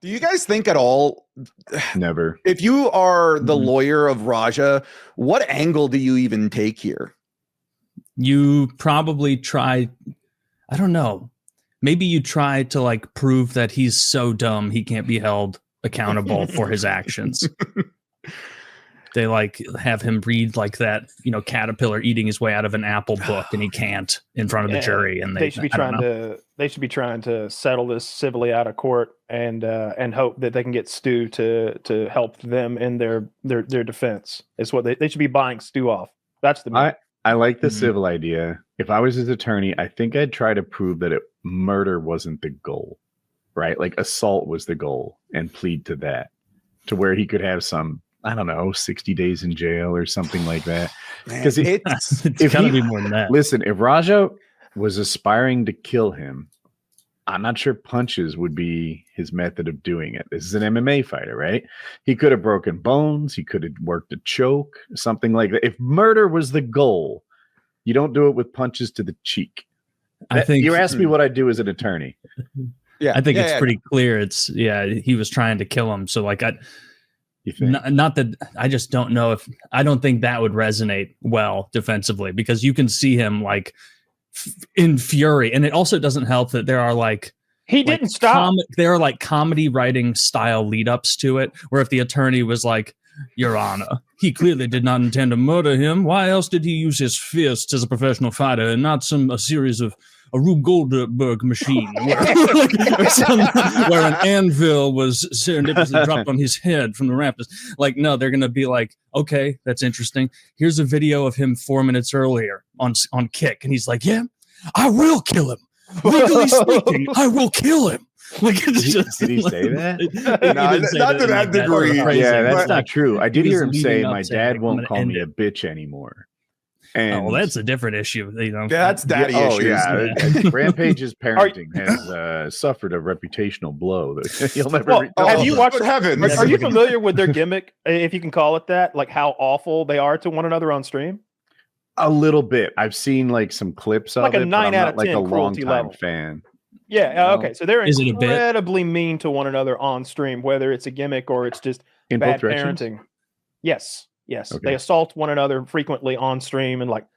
Do you guys think at all? Never. If you are the lawyer of Raja, what angle do you even take here? You probably try. I don't know. Maybe you try to like prove that he's so dumb he can't be held accountable for his actions. They like have him read like that, caterpillar eating his way out of an apple book, and he can't in front of the jury. And they should be trying to settle this civilly out of court and hope that they can get Stu to help them in their defense. It's what they should be buying Stu off. That's the I like the civil idea. If I was his attorney, I think I'd try to prove that murder wasn't the goal, right? Like assault was the goal, and plead to that, to where he could have some, I don't know, 60 days in jail or something like that. Because it's gotta be more than that. Listen, if Raja was aspiring to kill him, I'm not sure punches would be his method of doing it. This is an MMA fighter, right? He could have broken bones. He could have worked a choke, something like that. If murder was the goal, you don't do it with punches to the cheek. I think you asked me what I do as an attorney. Yeah, I think it's pretty clear. He was trying to kill him. So like not that I just don't know I don't think that would resonate well defensively, because you can see him like in fury, and it also doesn't help that there are like didn't stop. There are like comedy writing style lead ups to it, where if the attorney was like, "Your Honor, he clearly did not intend to murder him. Why else did he use his fists as a professional fighter and not a series of a Rube Goldberg machine where an anvil was serendipitously dropped on his head from the rafters?" Like, no, they're going to be like, okay, that's interesting. Here's a video of him 4 minutes earlier on Kick. And he's like, yeah, I will kill him. Legally speaking, I will kill him. Like, did he say that? Not to that degree. Yeah, that's not true. I did hear him say, my dad won't call me a bitch anymore. And that's a different issue. That's daddy issues. Yeah. Rampage's parenting has suffered a reputational blow that he'll never. Have you watched Heaven? Are you familiar with their gimmick, if you can call it that? Like how awful they are to one another on stream? A little bit. I've seen like some clips of like it. A 9 out of 10 like a cruelty long-time level fan. Yeah. Okay. So they're incredibly mean to one another on stream, whether it's a gimmick or it's just bad parenting. Yes. Okay. They assault one another frequently on stream and like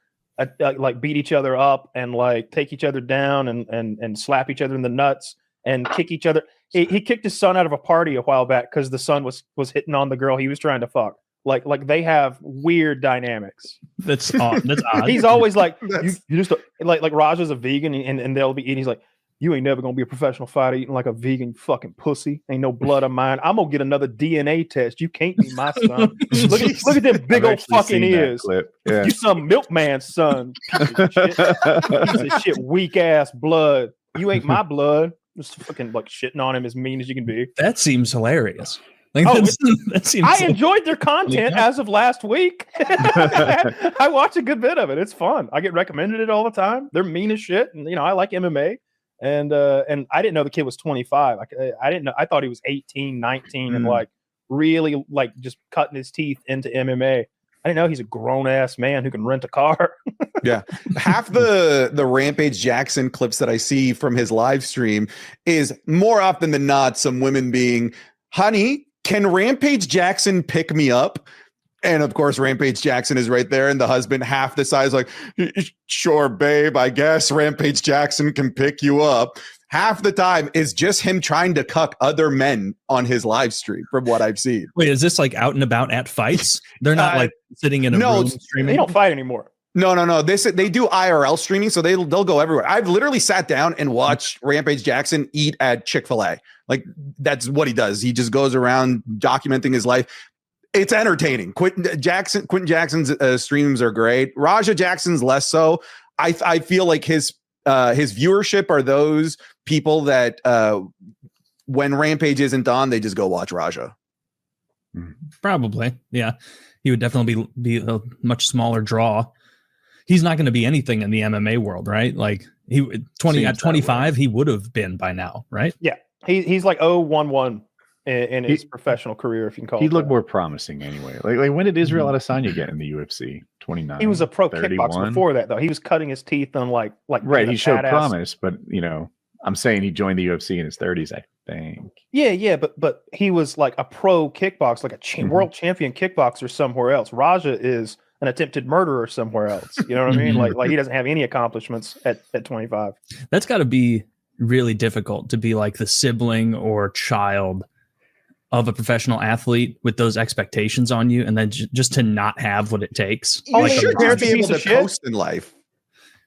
beat each other up and like take each other down and slap each other in the nuts and kick each other. He kicked his son out of a party a while back because the son was hitting on the girl he was trying to fuck. Like they have weird dynamics. That's odd. He's always like, you just like Raja's a vegan and they'll be eating. He's like, you ain't never gonna be a professional fighter eating like a vegan fucking pussy. Ain't no blood of mine. I'm gonna get another DNA test. You can't be my son. look at them big old fucking ears. Yeah. You some milkman's son. Piece of shit, weak ass blood. You ain't my blood. Just fucking like shitting on him as mean as you can be. That seems hilarious. That seems I enjoyed their content as of last week. I watch a good bit of it. It's fun. I get recommended it all the time. They're mean as shit, and I like MMA. And I didn't know the kid was 25. I didn't know. I thought he was 18, 19, and like really like just cutting his teeth into MMA. I didn't know he's a grown ass man who can rent a car. Yeah, half the Rampage Jackson clips that I see from his live stream is more often than not some women being, "Honey, can Rampage Jackson pick me up?" And of course, Rampage Jackson is right there, and the husband half the size, like, "Sure, babe, I guess Rampage Jackson can pick you up." Half the time is just him trying to cuck other men on his live stream, from what I've seen. Wait, is this like out and about at fights? They're not like sitting in a room streaming? They don't fight anymore. No. They do IRL streaming, so they'll go everywhere. I've literally sat down and watched Rampage Jackson eat at Chick-fil-A. Like, that's what he does. He just goes around documenting his life. It's entertaining. Quentin Jackson's streams are great. Raja Jackson's less so. I feel like his viewership are those people that when Rampage isn't on, they just go watch Raja. Probably, yeah. He would definitely be a much smaller draw. He's not going to be anything in the MMA world, right? Like at 25, he would have been by now, right? Yeah, he's like 0-1-1 in his professional career, if you can call it. He'd look more promising anyway. Like when did Israel Adesanya get in the UFC? 29. He was a pro 31? kickboxer before that, though. He was cutting his teeth on like right. He showed promise, but I'm saying he joined the UFC in his 30s, I think. Yeah, but he was like a pro kickboxer, like a world champion kickboxer somewhere else. Raja is an attempted murderer somewhere else. You know what I mean? Like he doesn't have any accomplishments at 25. That's got to be really difficult to be like the sibling or child of a professional athlete with those expectations on you, and then just to not have what it takes. You should be able to coast in life.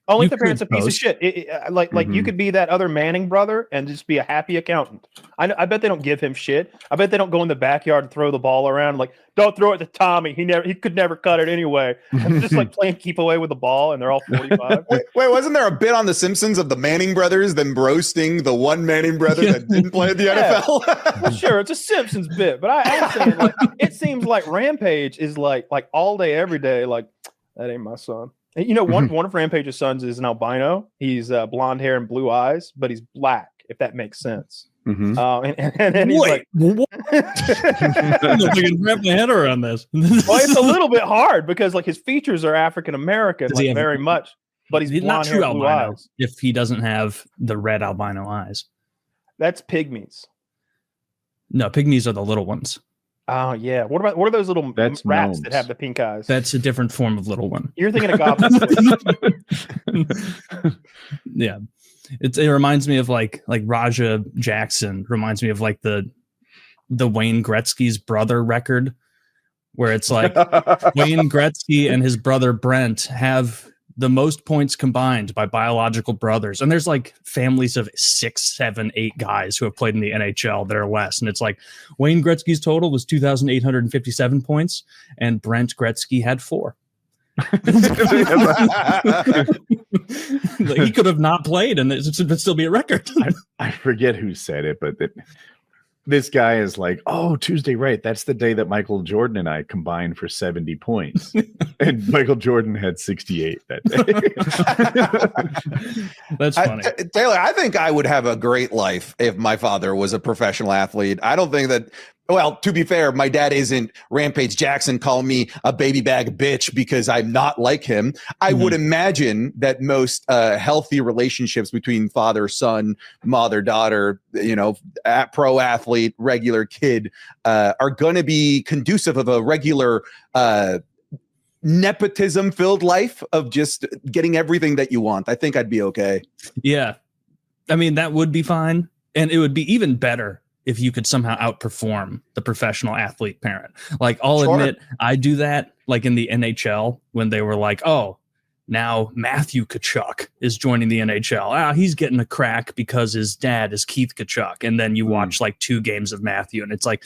Only if the parents a piece of shit. Like you could be that other Manning brother and just be a happy accountant. I bet they don't give him shit. I bet they don't go in the backyard and throw the ball around. Like, don't throw it to Tommy. He could never cut it anyway. And just like playing keep away with the ball, and they're all 45. Wait, wasn't there a bit on The Simpsons of the Manning brothers them roasting the one Manning brother that didn't play at the NFL? Well, sure, it's a Simpsons bit, but I'm saying like it seems like Rampage is like all day, every day. Like, that ain't my son. You know, one of Rampage's sons is an albino. He's blonde hair and blue eyes, but he's black, if that makes sense. And he's like, I don't know if I can wrap my head around this. Well, it's a little bit hard because like his features are African American, like very much, but he's not true hair, blue albino eyes. if he doesn't have the red albino eyes. That's pygmies. No, pygmies are the little ones. Oh yeah. What are those little rats gnomes that have the pink eyes? That's a different form of little one. You're thinking of goblins. Yeah. It reminds me of like Raja Jackson reminds me of like the Wayne Gretzky's brother record, where it's like Wayne Gretzky and his brother Brent have the most points combined by biological brothers. And there's like families of 6, 7, 8 guys who have played in the NHL that are less. And it's like Wayne Gretzky's total was 2,857 points and Brent Gretzky had 4. Like, he could have not played and it would still be a record. I forget who said it, but this guy is like, oh, Tuesday, right? That's the day that Michael Jordan and I combined for 70 points. And Michael Jordan had 68 that day. That's funny. Taylor, I think I would have a great life if my father was a professional athlete. I don't think that, well, to be fair, my dad isn't Rampage Jackson calling me a baby bag bitch because I'm not like him. I would imagine that most healthy relationships between father, son, mother, daughter, pro athlete, regular kid are going to be conducive of a regular nepotism filled life of just getting everything that you want. I think I'd be okay. Yeah. I mean, that would be fine. And it would be even better if you could somehow outperform the professional athlete parent. Like, I'll admit, I do that like in the NHL when they were like, oh, now Matthew Tkachuk is joining the NHL. He's getting a crack because his dad is Keith Tkachuk. And then you watch like 2 games of Matthew and it's like,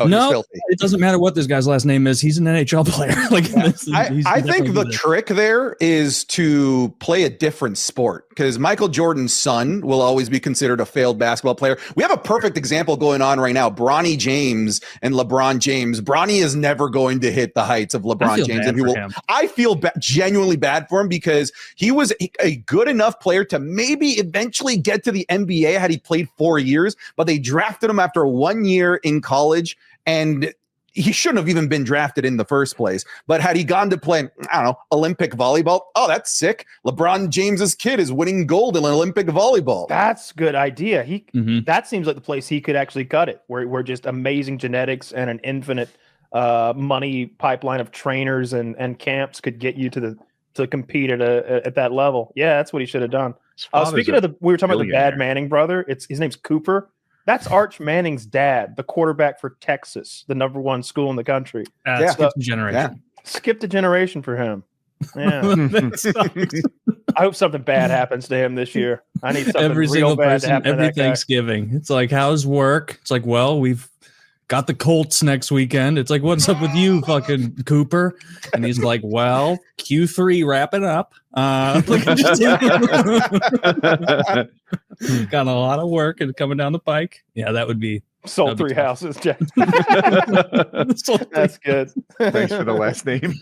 no, it doesn't matter what this guy's last name is. He's an NHL player. Like, I think the trick there is to play a different sport, because Michael Jordan's son will always be considered a failed basketball player. We have a perfect example going on right now. Bronny James and LeBron James. Bronny is never going to hit the heights of LeBron James. And I feel genuinely bad for him, because he was a good enough player to maybe eventually get to the NBA had he played 4 years, but they drafted him after 1 year in college. And he shouldn't have even been drafted in the first place. But had he gone to play, I don't know, Olympic volleyball, oh, that's sick. LeBron James's kid is winning gold in Olympic volleyball. That's a good idea. That seems like the place he could actually cut it, where just amazing genetics and an infinite money pipeline of trainers and camps could get you to compete at that level. Yeah, that's what he should have done. Speaking of we were talking about the bad Manning brother. His name's Cooper. That's Arch Manning's dad, the quarterback for Texas, the #1 school in the country. Skipped a generation. Yeah. Skipped a generation for him. Yeah. I hope something bad happens to him this year. I need something every real single bad person, to happen every to that Thanksgiving. It's like, how's work? It's like, well, we've got the Colts next weekend. It's like, what's up with you, fucking Cooper? And he's like, well, Q3 wrapping up. Got a lot of work and coming down the pike. Yeah, that would be sold 3 houses, Jack. That's good. Thanks for the last name.